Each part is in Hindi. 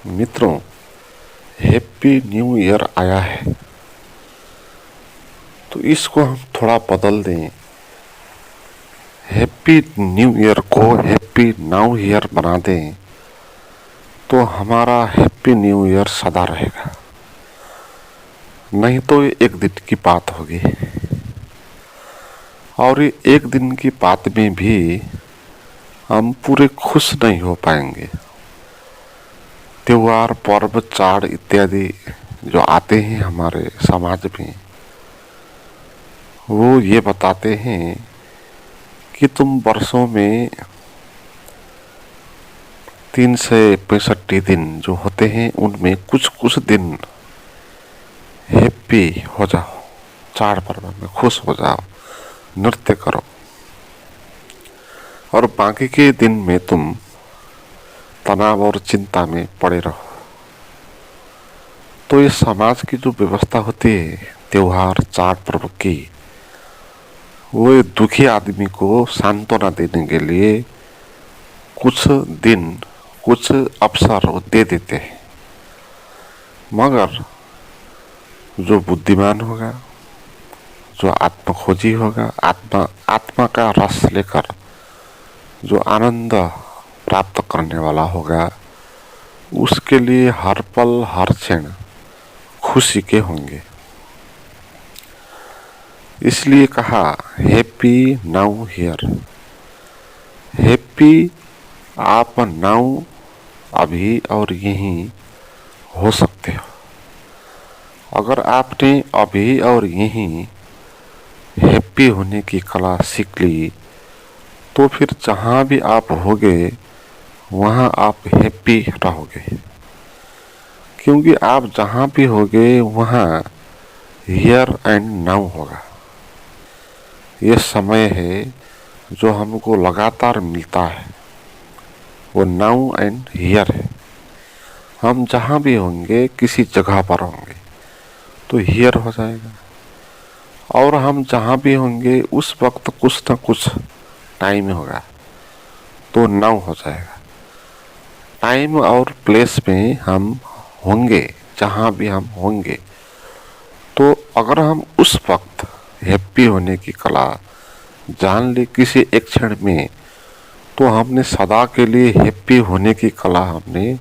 मित्रों, हैप्पी न्यू ईयर आया है तो इसको हम थोड़ा बदल दें। हैप्पी न्यू ईयर को हैप्पी नाउ ईयर बना दें तो हमारा हैप्पी न्यू ईयर सदा रहेगा। नहीं तो ये एक दिन की बात होगी, और ये एक दिन की बात में भी हम पूरे खुश नहीं हो पाएंगे। त्योहार, पर्व, चाड़ इत्यादि जो आते हैं हमारे समाज में, वो ये बताते हैं कि तुम वर्षों में 365 दिन जो होते हैं उनमें कुछ कुछ दिन हैप्पी हो जाओ, चाड़ पर्व में खुश हो जाओ, नृत्य करो, और बाकी के दिन में तुम तनाव और चिंता में पड़े रहो। तो ये समाज की जो व्यवस्था होती है त्योहार, चाड़ पर्व की, वो दुखी आदमी को सांत्वना देने के लिए कुछ दिन, कुछ अवसर दे देते हैं। मगर जो बुद्धिमान होगा, जो आत्मखोजी होगा, आत्मा का रस लेकर जो आनंद प्राप्त करने वाला होगा, उसके लिए हर पल हर क्षण खुशी के होंगे। इसलिए कहा हैप्पी नाउ हियर। हैप्पी आप नाउ अभी और यहीं हो सकते हो। अगर आपने अभी और यहीं हैप्पी होने की कला सीख ली तो फिर जहाँ भी आप होगे वहाँ आप हैप्पी रहोगे, क्योंकि आप जहाँ भी होगे वहाँ हियर एंड नाउ होगा। ये समय है जो हमको लगातार मिलता है, वो नाउ एंड हियर है। हम जहाँ भी होंगे, किसी जगह पर होंगे तो हियर हो जाएगा, और हम जहाँ भी होंगे उस वक्त कुछ न कुछ टाइम होगा तो नाउ हो जाएगा। टाइम और प्लेस में हम होंगे, जहाँ भी हम होंगे, तो अगर हम उस वक्त हैप्पी होने की कला जान ले किसी एक क्षण में, तो हमने सदा के लिए हैप्पी होने की कला हमने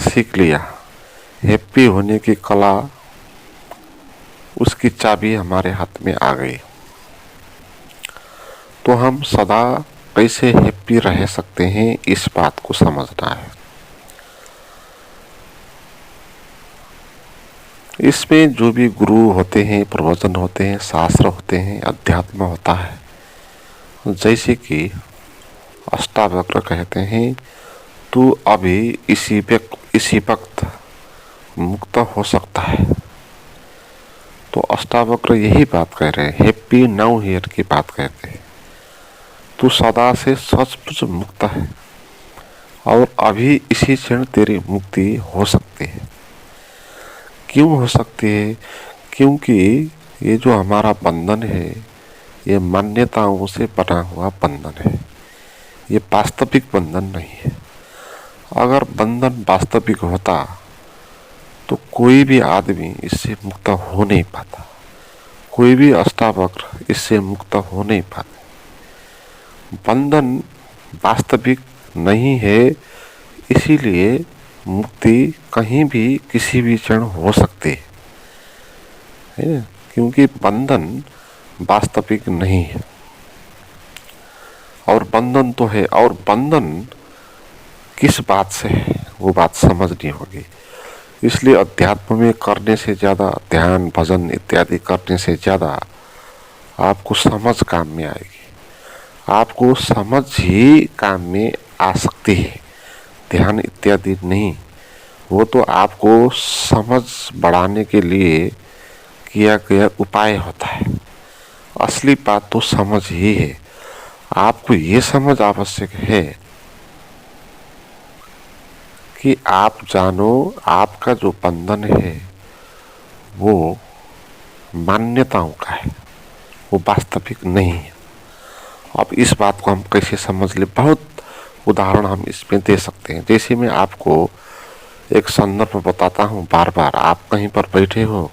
सीख लिया। हैप्पी होने की कला, उसकी चाबी हमारे हाथ में आ गई। तो हम सदा कैसे हैप्पी रह सकते हैं, इस बात को समझना है। इसमें जो भी गुरु होते हैं, प्रवचन होते हैं, शास्त्र होते हैं, अध्यात्म होता है, जैसे कि अष्टावक्र कहते हैं, तू अभी इसी वक्त मुक्त हो सकता है। तो अष्टावक्र यही बात कह रहे हैं, हैप्पी नाउ हियर की बात कहते हैं। तू सदा से सचमुच मुक्त है और अभी इसी क्षण तेरी मुक्ति हो सकती है। क्यों हो सकती है? क्योंकि ये जो हमारा बंधन है, ये मान्यताओं से बना हुआ बंधन है, ये वास्तविक बंधन नहीं है। अगर बंधन वास्तविक होता तो कोई भी आदमी इससे मुक्त हो नहीं पाता, कोई भी अष्टावक्र इससे मुक्त हो नहीं पाते। बंधन वास्तविक नहीं है, इसीलिए मुक्ति कहीं भी किसी भी क्षण हो सकती है, क्योंकि बंधन वास्तविक नहीं है और बंधन तो है। और बंधन किस बात से है, वो बात समझनी होगी। इसलिए अध्यात्म में करने से ज़्यादा, ध्यान भजन इत्यादि करने से ज़्यादा आपको समझ काम में आएगी। आपको समझ ही काम में आ सकती है, ध्यान इत्यादि नहीं। वो तो आपको समझ बढ़ाने के लिए किया गया उपाय होता है। असली बात तो समझ ही है। आपको ये समझ आवश्यक है कि आप जानो आपका जो बंधन है वो मान्यताओं का है, वो वास्तविक नहीं है। अब इस बात को हम कैसे समझ ले? बहुत उदाहरण हम इसमें दे सकते हैं। जैसे मैं आपको एक संदर्भ बताता हूँ, बार बार आप कहीं पर बैठे हो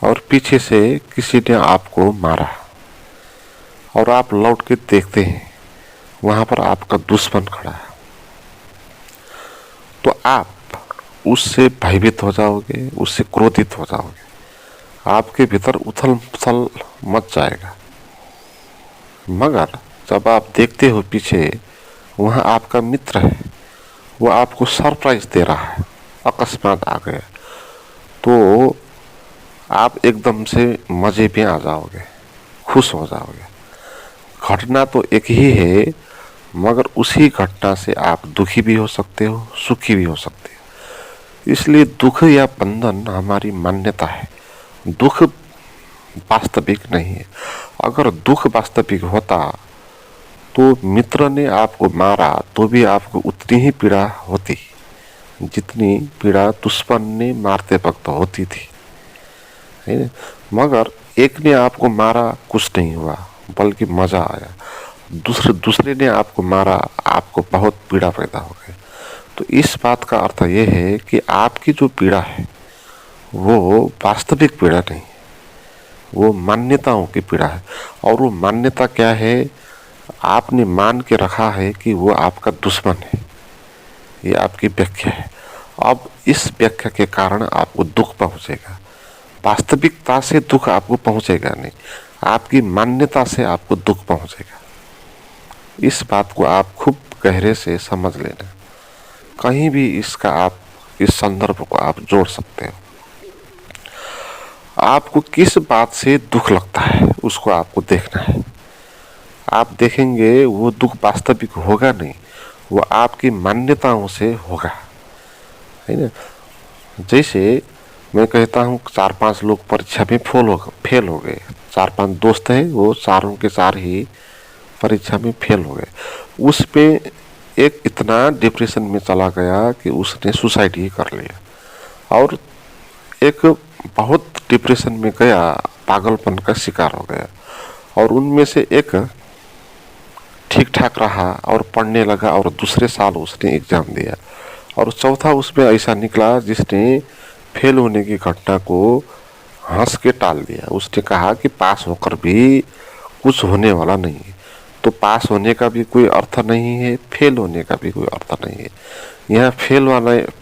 और पीछे से किसी ने आपको मारा और आप लौट के देखते हैं वहां पर आपका दुश्मन खड़ा है, तो आप उससे भयभीत हो जाओगे, उससे क्रोधित हो जाओगे, आपके भीतर उथल पुथल मच जाएगा। मगर जब आप देखते हो पीछे वहां आपका मित्र है, वो आपको सरप्राइज दे रहा है, अकस्मात आ गया, तो आप एकदम से मजे में आ जाओगे, खुश हो जाओगे। घटना तो एक ही है, मगर उसी घटना से आप दुखी भी हो सकते हो, सुखी भी हो सकते हो। इसलिए दुख या बंधन हमारी मान्यता है, दुख वास्तविक नहीं है। अगर दुख वास्तविक होता तो मित्र ने आपको मारा तो भी आपको उतनी ही पीड़ा होती जितनी पीड़ा दुश्मन ने मारते वक्त होती थी, है ना? मगर एक ने आपको मारा, कुछ नहीं हुआ, बल्कि मजा आया। दूसरे ने आपको मारा, आपको बहुत पीड़ा पैदा हो गई। तो इस बात का अर्थ यह है कि आपकी जो पीड़ा है वो वास्तविक पीड़ा नहीं है, वो मान्यताओं की पीड़ा है। और वो मान्यता क्या है? आपने मान के रखा है कि वो आपका दुश्मन है, ये आपकी व्याख्या है। अब इस व्याख्या के कारण आपको दुख पहुंचेगा, वास्तविकता से दुख आपको पहुंचेगा नहीं, आपकी मान्यता से आपको दुख पहुंचेगा। इस बात को आप खूब गहरे से समझ लेना। कहीं भी इसका आप इस संदर्भ को आप जोड़ सकते हो। आपको किस बात से दुख लगता है उसको आपको देखना है। आप देखेंगे वो दुख वास्तविक होगा नहीं, वो आपकी मान्यताओं से होगा, है ना? जैसे मैं कहता हूँ 4-5 लोग परीक्षा में फेल हो गए, 4-5 दोस्त हैं, वो चारों के चार ही परीक्षा में फेल हो गए। उस पे एक इतना डिप्रेशन में चला गया कि उसने सुसाइड ही कर लिया। और एक बहुत डिप्रेशन में गया, पागलपन का शिकार हो गया। और उनमें से एक ठीक ठाक रहा और पढ़ने लगा और दूसरे साल उसने एग्जाम दिया। और चौथा उसमें ऐसा निकला जिसने फेल होने की घटना को हंस के टाल दिया। उसने कहा कि पास होकर भी कुछ होने वाला नहीं है। तो पास होने का भी कोई अर्थ नहीं है, फेल होने का भी कोई अर्थ नहीं है। यहाँ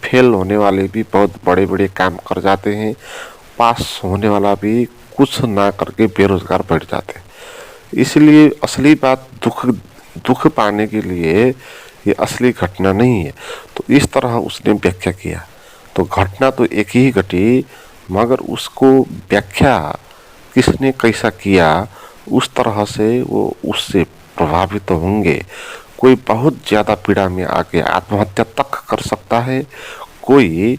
फेल होने वाले भी बहुत बड़े बड़े काम कर जाते हैं, पास होने वाला भी कुछ ना करके बेरोजगार बैठ जाते हैं। इसलिए असली बात दुख पाने के लिए ये असली घटना नहीं है। तो इस तरह उसने व्याख्या किया। तो घटना तो एक ही घटी, मगर उसको व्याख्या किसने कैसा किया, उस तरह से वो उससे प्रभावित तो होंगे। कोई बहुत ज़्यादा पीड़ा में आके आत्महत्या तक कर सकता है, कोई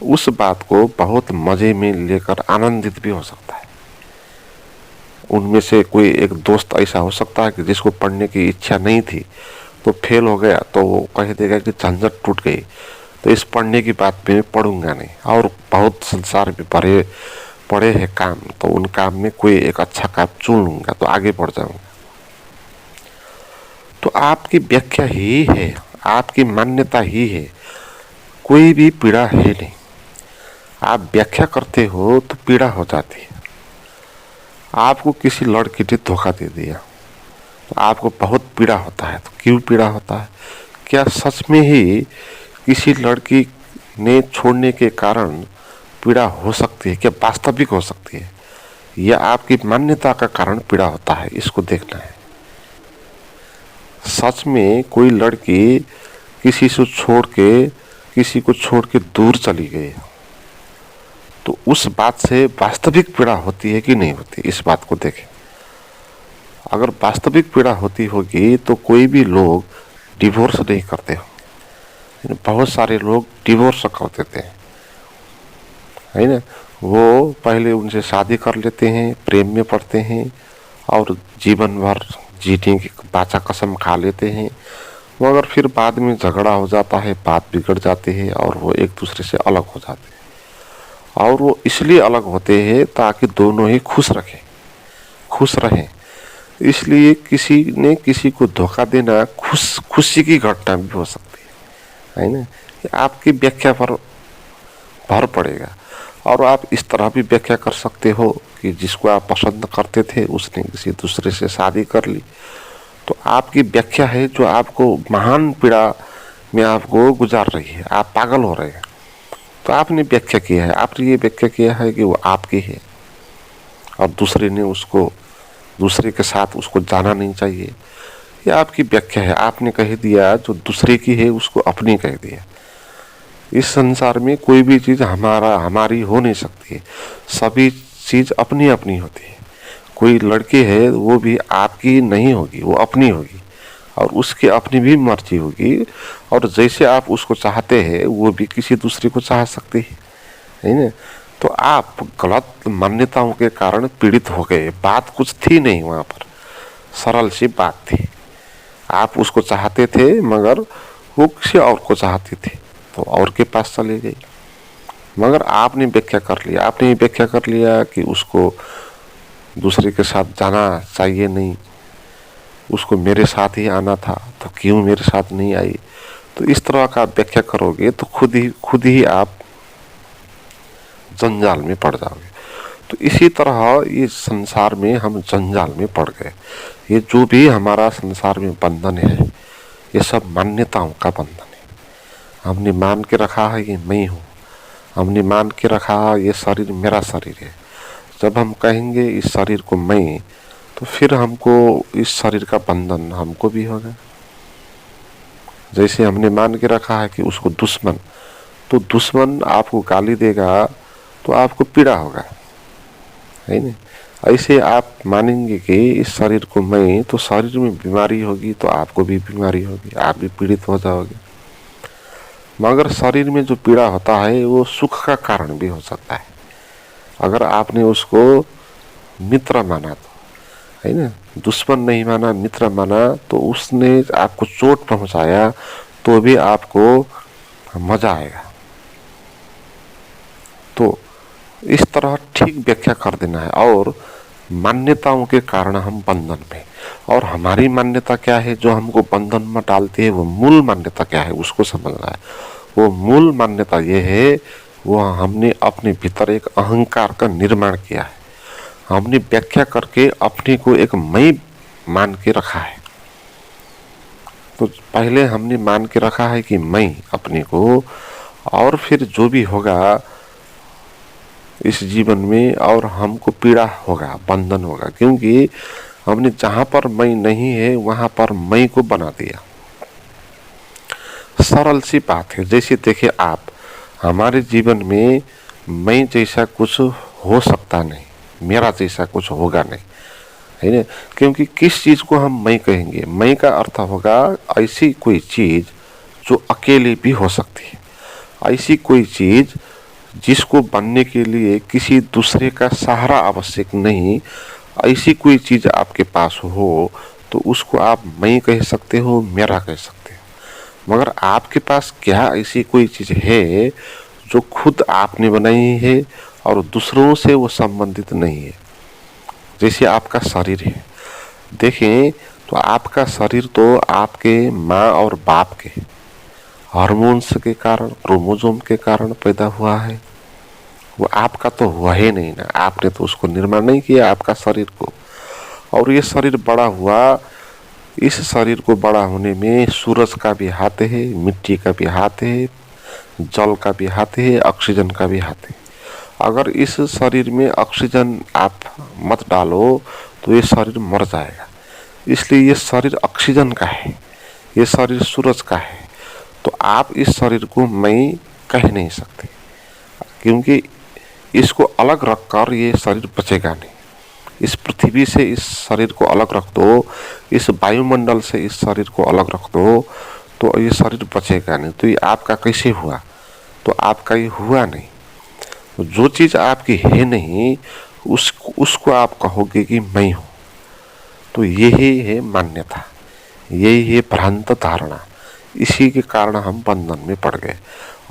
उस बात को बहुत मज़े में लेकर आनंदित भी हो सकता है। उनमें से कोई एक दोस्त ऐसा हो सकता है कि जिसको पढ़ने की इच्छा नहीं थी तो फेल हो गया, तो वो कह देगा कि झंझट टूट गई, तो इस पढ़ने की बात में पढ़ूंगा नहीं। और बहुत संसार में पड़े हैं काम, तो उन काम में कोई एक अच्छा काम चुन लूंगा तो आगे बढ़ जाऊंगा। तो आपकी व्याख्या ही है, आपकी मान्यता ही है, कोई भी पीड़ा है नहीं। आप व्याख्या करते हो तो पीड़ा हो जाती है। आपको किसी लड़की ने धोखा दे दिया तो आपको बहुत पीड़ा होता है। तो क्यों पीड़ा होता है? क्या सच में ही किसी लड़की ने छोड़ने के कारण पीड़ा हो सकती है? क्या वास्तविक हो सकती है, या आपकी मान्यता का कारण पीड़ा होता है? इसको देखना है। सच में कोई लड़की किसी को छोड़ के दूर चली गई तो उस बात से वास्तविक पीड़ा होती है कि नहीं होती, इस बात को देखें। अगर वास्तविक पीड़ा होती होगी तो कोई भी लोग डिवोर्स नहीं करते हो। बहुत सारे लोग डिवोर्स कर देते हैं, है ना? वो पहले उनसे शादी कर लेते हैं, प्रेम में पड़ते हैं और जीवन भर जीने की बाचा कसम खा लेते हैं, मगर फिर बाद में झगड़ा हो जाता है, बात बिगड़ जाती है और वो एक दूसरे से अलग हो जाते हैं। और वो इसलिए अलग होते हैं ताकि दोनों ही खुश रहें। इसलिए किसी ने किसी को धोखा देना खुशी की घटना भी हो सकती है ना। आपकी व्याख्या पर भर पड़ेगा। और आप इस तरह भी व्याख्या कर सकते हो कि जिसको आप पसंद करते थे उसने किसी दूसरे से शादी कर ली, तो आपकी व्याख्या है जो आपको महान पीड़ा में आपको गुजार रही है, आप पागल हो रहे हैं। तो आपने व्याख्या किया है, आपने ये व्याख्या किया है कि वो आपकी है और दूसरे ने उसको दूसरे के साथ उसको जाना नहीं चाहिए, ये आपकी व्याख्या है। आपने कह दिया जो दूसरे की है उसको अपनी कह दिया। इस संसार में कोई भी चीज़ हमारी हो नहीं सकती है, सभी चीज़ अपनी अपनी होती है। कोई लड़की है वो भी आपकी नहीं होगी, वो अपनी होगी और उसकी अपनी भी मर्जी होगी, और जैसे आप उसको चाहते हैं वो भी किसी दूसरे को चाह सकती है ना। तो आप गलत मान्यताओं के कारण पीड़ित हो गए। बात कुछ थी नहीं वहाँ पर, सरल सी बात थी। आप उसको चाहते थे मगर वो किसी और को चाहती थी, तो और के पास चले गई। मगर आपने व्याख्या कर लिया, आपने ये व्याख्या कर लिया कि उसको दूसरे के साथ जाना चाहिए नहीं, उसको मेरे साथ ही आना था, तो क्यों मेरे साथ नहीं आई। तो इस तरह का व्याख्या करोगे तो खुद ही आप जंजाल में पड़ जाओगे। तो इसी तरह ये संसार में हम जंजाल में पड़ गए। ये जो भी हमारा संसार में बंधन है ये सब मान्यताओं का बंधन है। हमने मान के रखा है ये मैं हूँ, हमने मान के रखा ये शरीर मेरा शरीर है। जब हम कहेंगे इस शरीर को मैं, तो फिर हमको इस शरीर का बंधन हमको भी होगा। जैसे हमने मान के रखा है कि उसको दुश्मन, तो दुश्मन आपको गाली देगा तो आपको पीड़ा होगा, है ना। ऐसे आप मानेंगे कि इस शरीर को मैं, तो शरीर में बीमारी होगी तो आपको भी बीमारी होगी, आप भी पीड़ित हो जाओगे। मगर शरीर में जो पीड़ा होता है वो सुख का कारण भी हो सकता है। अगर आपने उसको मित्र माना तो, है ना, दुश्मन नहीं माना, मित्र माना, तो उसने आपको चोट पहुंचाया तो भी आपको मजा आएगा। तो इस तरह ठीक व्याख्या कर देना है। और मान्यताओं के कारण हम बंधन में, और हमारी मान्यता क्या है जो हमको बंधन में डालती है, वो मूल मान्यता क्या है उसको समझना है। वो मूल मान्यता ये है, वो हमने अपने भीतर एक अहंकार का निर्माण किया है। हमने व्याख्या करके अपने को एक मैं मान के रखा है। तो पहले हमने मान के रखा है कि मैं अपने को, और फिर जो भी होगा इस जीवन में और हमको पीड़ा होगा, बंधन होगा, क्योंकि हमने जहां पर मैं नहीं है वहां पर मैं को बना दिया। सरल सी बात है। जैसे देखिए आप, हमारे जीवन में मैं जैसा कुछ हो सकता नहीं, मेरा जैसा कुछ होगा नहीं, है ना। क्योंकि किस चीज को हम मैं कहेंगे, मैं का अर्थ होगा ऐसी कोई चीज जो अकेले भी हो सकती है, ऐसी कोई चीज जिसको बनने के लिए किसी दूसरे का सहारा आवश्यक नहीं। ऐसी कोई चीज आपके पास हो तो उसको आप मैं कह सकते हो, मेरा कह सकते हो। मगर आपके पास क्या ऐसी कोई चीज है जो खुद आपने बनाई है और दूसरों से वो संबंधित नहीं है। जैसे आपका शरीर है, देखें तो आपका शरीर तो आपके माँ और बाप के हार्मोन्स के कारण, क्रोमोसोम के कारण पैदा हुआ है। वो आपका तो हुआ ही नहीं ना, आपने तो उसको निर्माण नहीं किया आपका शरीर को। और ये शरीर बड़ा हुआ, इस शरीर को बड़ा होने में सूरज का भी हाथ है, मिट्टी का भी हाथ है, जल का भी हाथ है, ऑक्सीजन का भी हाथ है। अगर इस शरीर में ऑक्सीजन आप मत डालो तो ये शरीर मर जाएगा। इसलिए ये शरीर ऑक्सीजन का है, ये शरीर सूरज का है। तो आप इस शरीर को मैं कह नहीं सकते, क्योंकि इसको अलग रखकर ये शरीर बचेगा नहीं। इस पृथ्वी से इस शरीर को अलग रख दो, इस वायुमंडल से इस शरीर को अलग रख दो, तो ये शरीर बचेगा नहीं। तो ये आपका कैसे हुआ, तो आपका ये हुआ नहीं। तो जो चीज़ आपकी है नहीं उसको आप कहोगे कि मैं हूँ। तो यही है मान्यता, यही है भ्रांत धारणा। इसी के कारण हम बंधन में पड़ गए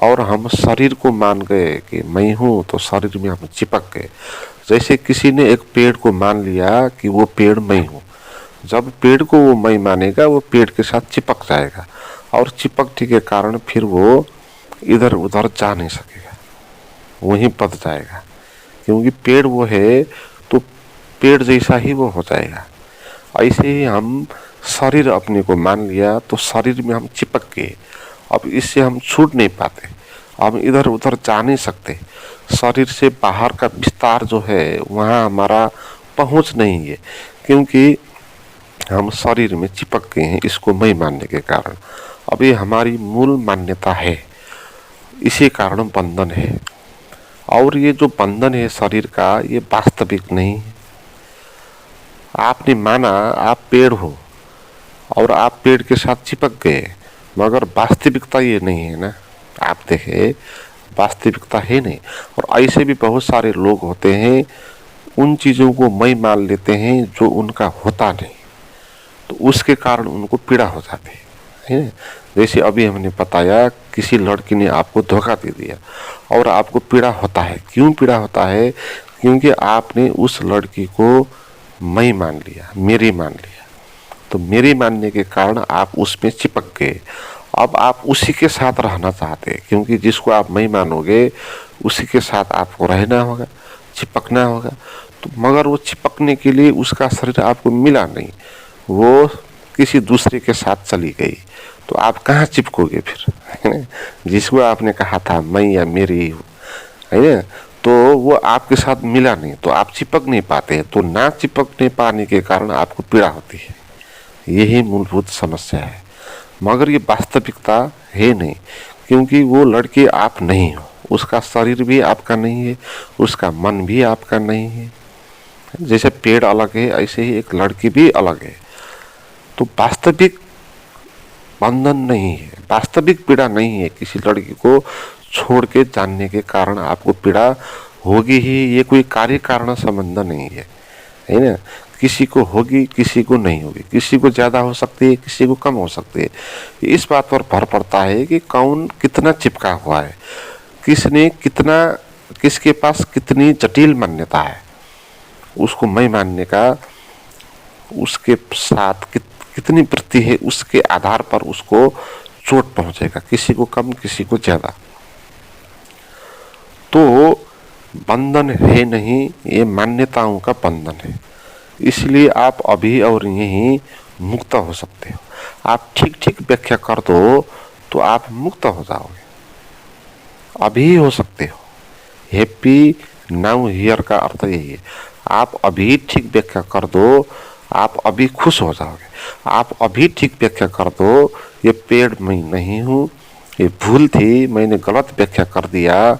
और हम शरीर को मान गए कि मैं हूँ, तो शरीर में हम चिपक गए। जैसे किसी ने एक पेड़ को मान लिया कि वो पेड़ मैं हूँ, जब पेड़ को वो मैं मानेगा, वो पेड़ के साथ चिपक जाएगा और चिपकने के कारण फिर वो इधर उधर जा नहीं सकेगा, वहीं पद जाएगा, क्योंकि पेड़ वो है तो पेड़ जैसा ही वो हो जाएगा। ऐसे ही हम शरीर अपने को मान लिया तो शरीर में हम चिपक गए, अब इससे हम छूट नहीं पाते, हम इधर उधर जा नहीं सकते, शरीर से बाहर का विस्तार जो है वहाँ हमारा पहुँच नहीं है, क्योंकि हम शरीर में चिपक गए हैं इसको मैं मानने के कारण। अब ये हमारी मूल मान्यता है, इसी कारण बंधन है। और ये जो बंधन है शरीर का, ये वास्तविक नहीं है। आपने माना आप पेड़ हो और आप पेड़ के साथ चिपक गए, मगर वास्तविकता ये नहीं है ना। आप देखें, वास्तविकता है नहीं। और ऐसे भी बहुत सारे लोग होते हैं, उन चीज़ों को मैं मान लेते हैं जो उनका होता नहीं, तो उसके कारण उनको पीड़ा हो जाती है ना। जैसे अभी हमने बताया, किसी लड़की ने आपको धोखा दे दिया और आपको पीड़ा होता है। क्यों पीड़ा होता है? क्योंकि आपने उस लड़की को मैं मान लिया, मेरी मान लिया, तो मेरी मानने के कारण आप उसमें चिपक गए। अब आप उसी के साथ रहना चाहते हैं, क्योंकि जिसको आप मैं मानोगे उसी के साथ आपको रहना होगा, चिपकना होगा। तो मगर वो चिपकने के लिए उसका शरीर आपको मिला नहीं, वो किसी दूसरे के साथ चली गई, तो आप कहाँ चिपकोगे फिर, है ना। जिसको आपने कहा था मैं या मेरी हूँ, है ना, तो वो आपके साथ मिला नहीं, तो आप चिपक नहीं पाते। तो ना चिपकने पाने के कारण आपको पीड़ा होती है, यही मूलभूत समस्या है। मगर ये वास्तविकता है नहीं, क्योंकि वो लड़के आप नहीं हो, उसका शरीर भी आपका नहीं है, उसका मन भी आपका नहीं है। जैसे पेड़ अलग है, ऐसे ही एक लड़की भी अलग है। तो वास्तविक बंधन नहीं है, वास्तविक पीड़ा नहीं है। किसी लड़की को छोड़ के जानने के कारण आपको पीड़ा होगी ही, ये कोई कार्य कारण संबंध नहीं है, है ना। किसी को होगी, किसी को नहीं होगी, किसी को ज़्यादा हो सकती है, किसी को कम हो सकती है। इस बात पर भर पड़ता है कि कौन कितना चिपका हुआ है, किसने कितना, किसके पास कितनी जटिल मान्यता है, उसको मैं मानने का उसके साथ कितनी वृत्ति है, उसके आधार पर उसको चोट पहुंचेगा, किसी को कम, किसी को ज़्यादा। तो बंधन है नहीं, ये मान्यताओं का बंधन है। इसलिए आप अभी और यहीं मुक्त हो सकते हो। आप ठीक ठीक व्याख्या कर दो तो आप मुक्त हो जाओगे, अभी हो सकते हो। हैप्पी नाउ हियर का अर्थ यही है। आप अभी ठीक व्याख्या कर दो, आप अभी खुश हो जाओगे। आप अभी ठीक व्याख्या कर दो, ये पेड़ मैं नहीं हूँ, ये भूल थी, मैंने गलत व्याख्या कर दिया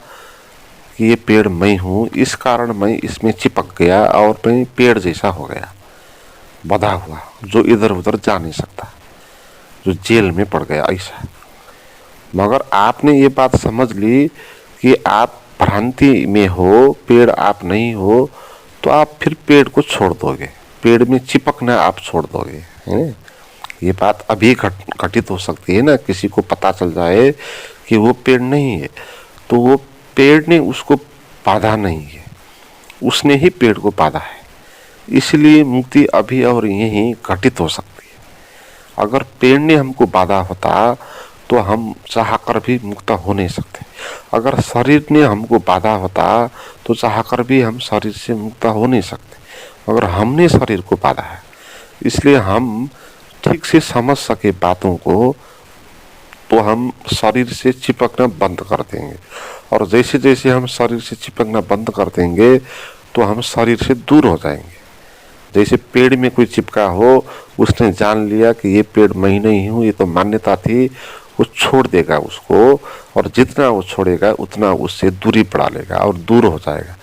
कि ये पेड़ मैं हूँ, इस कारण मैं इसमें चिपक गया और मैं पेड़ जैसा हो गया, बंधा हुआ, जो इधर उधर जा नहीं सकता, जो जेल में पड़ गया, ऐसा। मगर आपने ये बात समझ ली कि आप भ्रांति में हो, पेड़ आप नहीं हो, तो आप फिर पेड़ को छोड़ दोगे, पेड़ में चिपकना आप छोड़ दोगे, है ना। ये बात अभी घटित हो सकती है ना। किसी को पता चल जाए कि वो पेड़ नहीं है, तो वो पेड़ ने उसको बाधा नहीं है, उसने ही पेड़ को बाधा है। इसलिए मुक्ति अभी और यहीं घटित हो सकती है। अगर पेड़ ने हमको बाधा होता तो हम चाहकर भी मुक्त हो नहीं सकते। अगर शरीर ने हमको बाधा होता तो चाहकर भी हम शरीर से मुक्त हो नहीं सकते, मगर हमने शरीर को बाधा है। इसलिए हम ठीक से समझ सके बातों को तो हम शरीर से चिपकना बंद कर देंगे, और जैसे जैसे हम शरीर से चिपकना बंद कर देंगे तो हम शरीर से दूर हो जाएंगे। जैसे पेड़ में कोई चिपका हो, उसने जान लिया कि ये पेड़ मैं नहीं हूँ, ये तो मान्यता थी, वो छोड़ देगा उसको, और जितना वो छोड़ेगा उतना उससे दूरी बढ़ा लेगा और दूर हो जाएगा,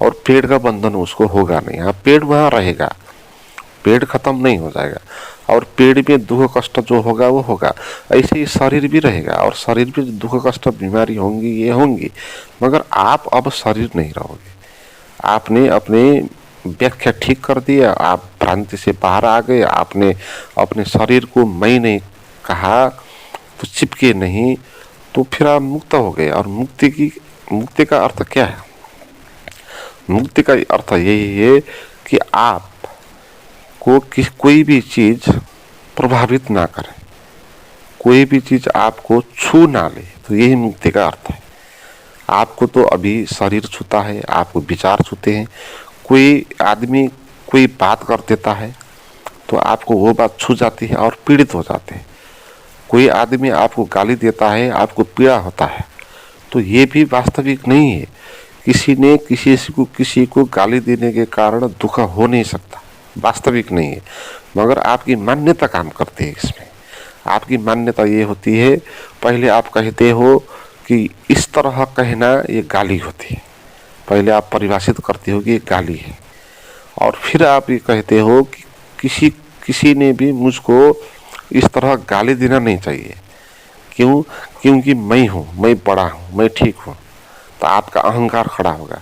और पेड़ का बंधन उसको होगा नहीं। हाँ, पेड़ वहाँ रहेगा, पेड़ खत्म नहीं हो जाएगा, और पेड़ में दुख कष्ट जो होगा वो होगा। ऐसे ही शरीर भी रहेगा, और शरीर में दुख कष्ट बीमारी होंगी, ये होंगी, मगर आप अब शरीर नहीं रहोगे। आपने अपने व्याख्या ठीक कर दिया, आप भ्रांति से बाहर आ गए, आपने अपने शरीर को मैं नहीं कहा, तो चिपके नहीं, तो फिर आप मुक्त हो गए। और मुक्ति का अर्थ क्या है? मुक्ति का अर्थ यही है कि आप आपको कोई भी चीज प्रभावित ना करे, कोई भी चीज आपको छू ना ले, तो यही मुक्ति का अर्थ है। आपको तो अभी शरीर छूता है, आपको विचार छूते हैं, कोई आदमी कोई बात कर देता है तो आपको वो बात छू जाती है और पीड़ित हो जाते हैं। कोई आदमी आपको गाली देता है, आपको पीड़ा होता है, तो ये भी वास्तविक नहीं है। किसी को गाली देने के कारण दुख हो नहीं सकता, वास्तविक नहीं है। मगर आपकी मान्यता काम करती है इसमें। आपकी मान्यता ये होती है, पहले आप कहते हो कि इस तरह कहना ये गाली होती है, पहले आप परिभाषित करते हो कि ये गाली है, और फिर आप ये कहते हो कि किसी ने भी मुझको इस तरह गाली देना नहीं चाहिए। क्यों? क्योंकि मैं हूँ, मैं बड़ा हूँ, मैं ठीक हूँ। तो आपका अहंकार खड़ा होगा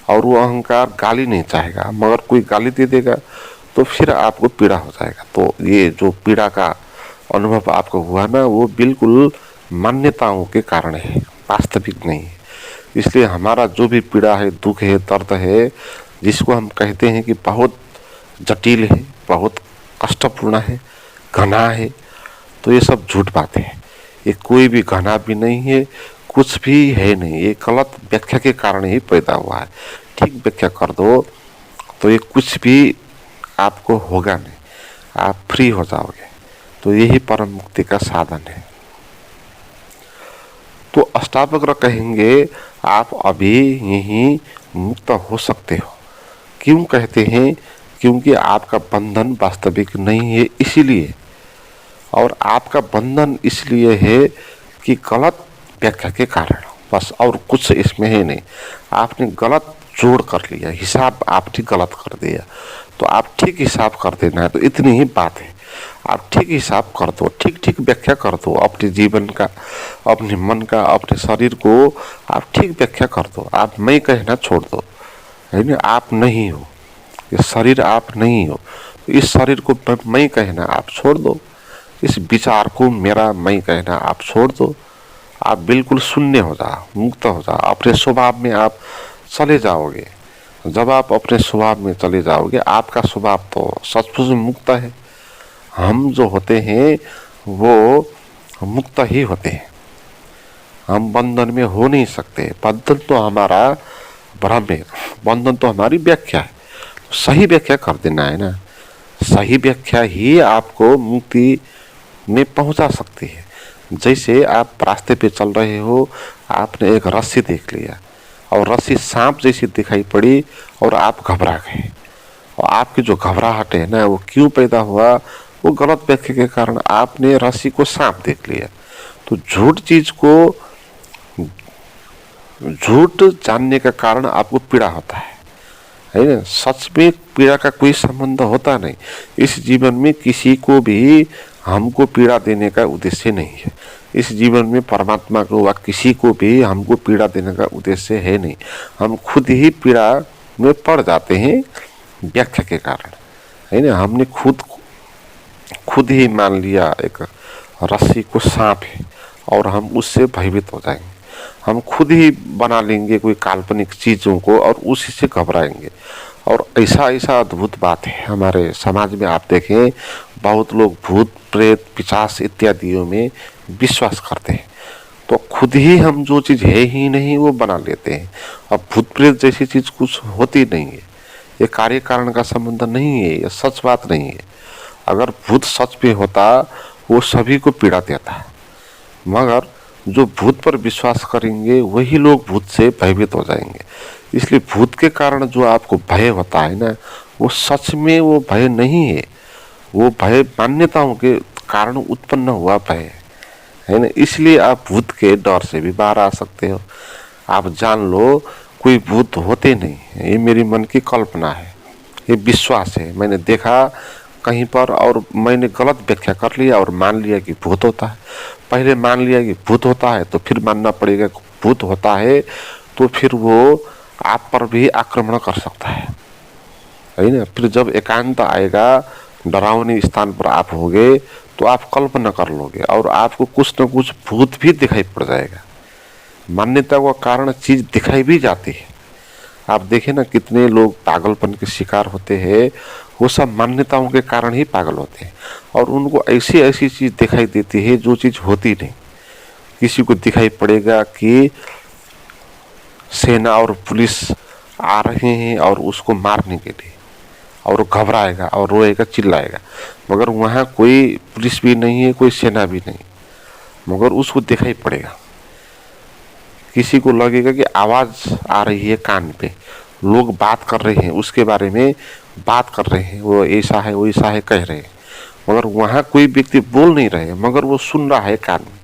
और वो अहंकार गाली नहीं चाहेगा, मगर कोई गाली दे देगा तो फिर आपको पीड़ा हो जाएगा। तो ये जो पीड़ा का अनुभव आपको हुआ ना, वो बिल्कुल मान्यताओं के कारण है, वास्तविक नहीं है। इसलिए हमारा जो भी पीड़ा है, दुख है, दर्द है, जिसको हम कहते हैं कि बहुत जटिल है, बहुत कष्टपूर्ण है, घना है, तो ये सब झूठ बातें हैं। ये कोई भी घना भी नहीं है, कुछ भी है नहीं, ये गलत व्याख्या के कारण ही पैदा हुआ है। ठीक व्याख्या कर दो तो ये कुछ भी आपको होगा नहीं, आप फ्री हो जाओगे। तो यही परम मुक्ति का साधन है। तो अष्टावक्र कहेंगे आप अभी यही मुक्त हो सकते हो। क्यों कहते हैं? क्योंकि आपका बंधन वास्तविक नहीं है, इसीलिए। और आपका बंधन इसलिए है कि गलत व्याख्या के कारण, बस, और कुछ इसमें है नहीं। आपने गलत जोड़ कर लिया, हिसाब आपने गलत कर दिया, तो आप ठीक हिसाब कर देना है। तो इतनी ही बात है, आप ठीक हिसाब कर दो, ठीक व्याख्या कर दो अपने जीवन का, अपने मन का, अपने शरीर को आप ठीक व्याख्या कर दो। आप मैं कहना छोड़ दो, है ना, आप नहीं हो, ये शरीर आप नहीं हो। तो इस शरीर को मैं कहना आप छोड़ दो, इस विचार को मेरा मैं कहना आप छोड़ दो। आप बिल्कुल शून्य हो जाओ, मुक्त हो जाओ, अपने स्वभाव में आप चले जाओगे। जब आप अपने स्वभाव में चले जाओगे, आपका स्वभाव तो सचमुच मुक्त है। हम जो होते हैं वो मुक्त ही होते हैं, हम बंधन में हो नहीं सकते। बंधन तो हमारा भ्रम है, बंधन तो हमारी व्याख्या है। सही व्याख्या कर देना है ना, सही व्याख्या ही आपको मुक्ति में पहुंचा सकती है। जैसे आप रास्ते पे चल रहे हो, आपने एक रस्सी देख लिया और रस्सी सांप जैसी दिखाई पड़ी और आप घबरा गए, और आपकी जो घबराहट है ना, वो क्यों पैदा हुआ? वो गलत व्याख्या के कारण आपने रस्सी को सांप देख लिया। तो झूठ चीज को, झूठ जानने का कारण आपको पीड़ा होता है ना। सच में पीड़ा का कोई संबंध होता नहीं। इस जीवन में किसी को भी हमको पीड़ा देने का उद्देश्य नहीं है। इस जीवन में परमात्मा को व किसी को भी हमको पीड़ा देने का उद्देश्य है नहीं। हम खुद ही पीड़ा में पड़ जाते हैं व्याख्या के कारण, है ना। हमने खुद ही मान लिया एक रस्सी को सांप है और हम उससे भयभीत हो जाएंगे। हम खुद ही बना लेंगे कोई काल्पनिक चीज़ों को और उसी से घबराएंगे। और ऐसा अद्भुत बात है हमारे समाज में। आप देखें, बहुत लोग भूत प्रेत पिशाच इत्यादियों में विश्वास करते हैं, तो खुद ही हम जो चीज़ है ही नहीं वो बना लेते हैं। अब भूत प्रेत जैसी चीज़ कुछ होती नहीं है, ये कार्य कारण का संबंध नहीं है, ये सच बात नहीं है। अगर भूत सच में होता वो सभी को पीड़ा देता है, मगर जो भूत पर विश्वास करेंगे वही लोग भूत से भयभीत हो जाएंगे। इसलिए भूत के कारण जो आपको भय होता है ना, वो सच में वो भय नहीं है, वो भय मान्यताओं के कारण उत्पन्न हुआ भय है ना। इसलिए आप भूत के डर से भी बाहर आ सकते हो। आप जान लो कोई भूत होते नहीं, ये मेरी मन की कल्पना है, ये विश्वास है, मैंने देखा कहीं पर और मैंने गलत व्याख्या कर लिया और मान लिया कि भूत होता है। पहले मान लिया कि भूत होता है तो फिर मानना पड़ेगा कि भूत होता है, तो फिर वो आप पर भी आक्रमण कर सकता है ना। फिर जब एकांत आएगा, डरावनी स्थान पर आप होगे, तो आप कल्पना कर लोगे और आपको कुछ न कुछ भूत भी दिखाई पड़ जाएगा। मान्यता का कारण चीज दिखाई भी जाती है। आप देखें ना, कितने लोग पागलपन के शिकार होते हैं, वो सब मान्यताओं के कारण ही पागल होते हैं और उनको ऐसी ऐसी चीज दिखाई देती है जो चीज होती नहीं। किसी को दिखाई पड़ेगा कि सेना और पुलिस आ रहे हैं और उसको मारने के लिए, और वो घबराएगा और रोएगा, चिल्लाएगा, मगर वहाँ कोई पुलिस भी नहीं है, कोई सेना भी नहीं, मगर उसको दिखाई पड़ेगा। किसी को लगेगा कि आवाज आ रही है कान पे, लोग बात कर रहे हैं, उसके बारे में बात कर रहे हैं, वो ऐसा है वो ऐसा है कह रहे हैं, मगर वहाँ कोई व्यक्ति बोल नहीं रहे, मगर वो सुन रहा है कान में।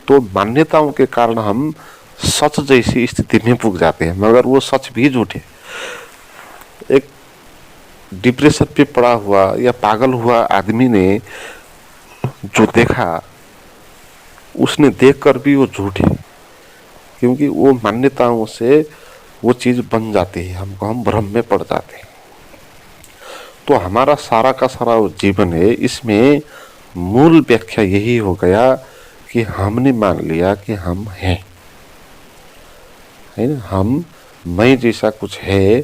तो मान्यताओं के कारण हम सच जैसी स्थिति में पुग जाते हैं, मगर वो सच भी झूठ है। एक डिप्रेशन पे पड़ा हुआ या पागल हुआ आदमी ने जो देखा, उसने देखकर भी वो झूठ है, क्योंकि वो मान्यताओं से वो चीज बन जाती है, हम भ्रम में पड़ जाते हैं। तो हमारा सारा का सारा वो जीवन है, इसमें मूल व्याख्या यही हो गया कि हमने मान लिया कि हम हैं, है ना, हम मैं जैसा कुछ है,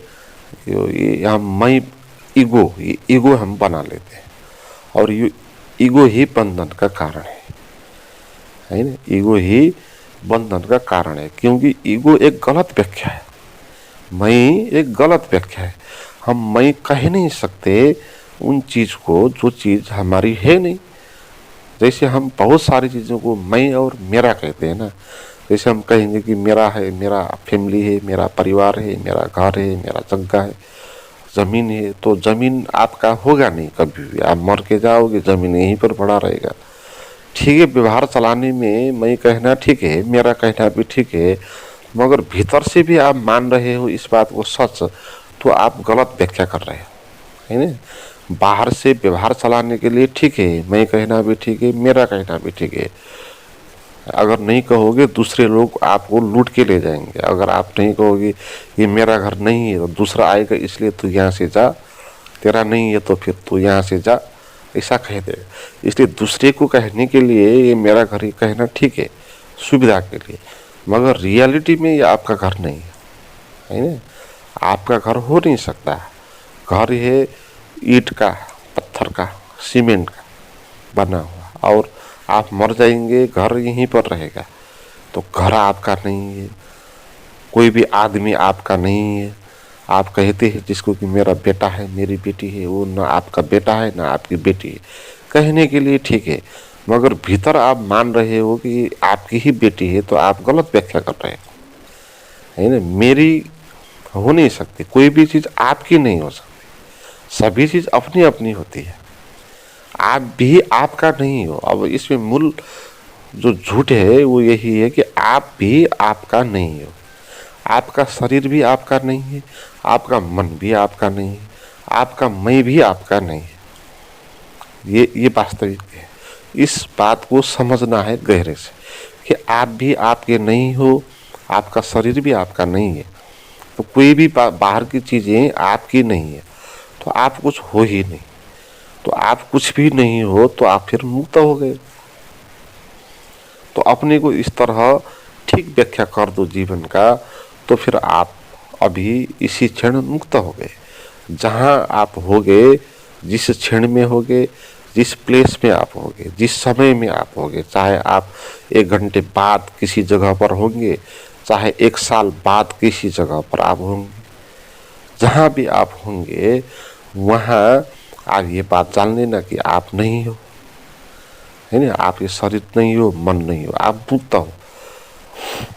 ये हम मैं ईगो हम बना लेते हैं, और ये ईगो ही बंधन का कारण है ना, ईगो ही बंधन का कारण है, क्योंकि ईगो एक गलत व्याख्या है, मैं एक गलत व्याख्या है। हम मैं कह नहीं सकते उन चीज को जो चीज हमारी है नहीं। जैसे हम बहुत सारी चीजों को मैं और मेरा कहते हैं ना, जैसे हम कहेंगे कि मेरा है, मेरा फैमिली है, मेरा परिवार है, मेरा घर है, मेरा जगह है, जमीन है, तो जमीन आपका होगा नहीं कभी भी, आप मर के जाओगे, जमीन यहीं पर पड़ा रहेगा। ठीक है, व्यवहार चलाने में मैं कहना ठीक है, मेरा कहना भी ठीक है, मगर भीतर से भी आप मान रहे हो इस बात को सच, तो आप गलत व्याख्या कर रहे हो, है ना। बाहर से व्यवहार चलाने के लिए ठीक है, मैं कहना भी ठीक है, मेरा कहना भी ठीक है। अगर नहीं कहोगे दूसरे लोग आपको लूट के ले जाएंगे। अगर आप नहीं कहोगे ये मेरा घर नहीं है, तो दूसरा आएगा, इसलिए तू यहाँ से जा, तेरा नहीं है तो फिर तू यहाँ से जा, ऐसा कह देगा। इसलिए दूसरे को कहने के लिए ये मेरा घर ही कहना ठीक है, सुविधा के लिए, मगर रियलिटी में ये आपका घर नहीं है ना। आपका घर हो नहीं सकता। घर है ईंट का, पत्थर का, सीमेंट का बना हुआ, और आप मर जाएंगे, घर यहीं पर रहेगा, तो घर आपका नहीं है, कोई भी आदमी आपका नहीं है। आप कहते हैं जिसको कि मेरा बेटा है, मेरी बेटी है, वो ना आपका बेटा है ना आपकी बेटी है, कहने के लिए ठीक है, मगर भीतर आप मान रहे हो कि आपकी ही बेटी है, तो आप गलत व्याख्या कर रहे हो, है ना। मेरी हो नहीं सकती, कोई भी चीज़ आपकी नहीं हो सकती, सभी चीज़ अपनी अपनी होती है। आप भी आपका नहीं हो। अब इसमें मूल जो झूठ है वो यही है कि आप भी आपका नहीं हो। आपका शरीर भी आपका नहीं है, आपका मन भी आपका नहीं है, आपका मैं भी आपका नहीं है। ये वास्तविक है। इस बात को समझना है गहरे से कि आप भी आपके नहीं हो, आपका शरीर भी आपका नहीं है, तो कोई भी बाहर की चीज़ें आपकी नहीं है, तो आप कुछ हो ही नहीं। तो आप कुछ भी नहीं हो तो आप फिर मुक्त हो गए। तो अपने को इस तरह ठीक व्याख्या कर दो जीवन का, तो फिर आप अभी इसी क्षण मुक्त हो गए। जहाँ आप हो गए, जिस क्षण में हो गए, जिस प्लेस में आप होंगे, जिस समय में आप होंगे, चाहे आप 1 घंटे बाद किसी जगह पर होंगे, चाहे 1 साल बाद किसी जगह पर आप होंगे, जहाँ भी आप होंगे वहाँ आप ये बात जान लेना कि आप नहीं हो, है ना। आप ये शरीर नहीं हो, मन नहीं हो, आप मुक्त हो।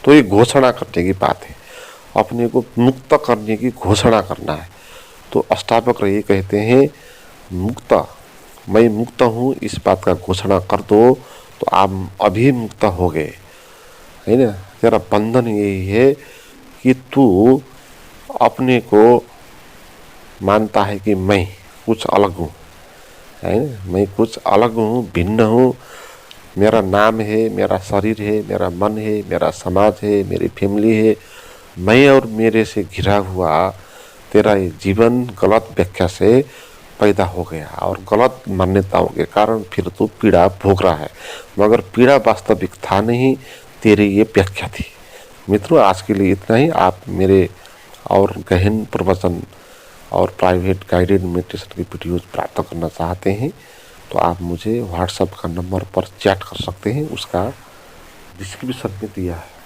तो ये घोषणा करने की बात है, अपने को मुक्त करने की घोषणा करना है। तो अष्टावक्र ये कहते हैं मुक्त, मैं मुक्त हूँ, इस बात का घोषणा कर दो, तो आप अभी मुक्त हो गए, है ना। तेरा बंधन यही है कि तू अपने को मानता है कि मैं कुछ अलग हूँ, है ना, मैं कुछ अलग हूँ, भिन्न हूँ, मेरा नाम है, मेरा शरीर है, मेरा मन है, मेरा समाज है, मेरी फैमिली है, मैं और मेरे से घिरा हुआ तेरा ये जीवन गलत व्याख्या से पैदा हो गया, और गलत मान्यताओं के कारण फिर तू पीड़ा भोग रहा है, मगर पीड़ा वास्तविक था नहीं, तेरी ये व्याख्या थी। मित्रों, आज के लिए इतना ही। आप मेरे और गहन प्रवचन और प्राइवेट गाइडेड मेडिटेशन की वीडियोज़ प्राप्त करना चाहते हैं तो आप मुझे व्हाट्सएप का नंबर पर चैट कर सकते हैं, उसका डिस्क्रिप्शन में दिया है।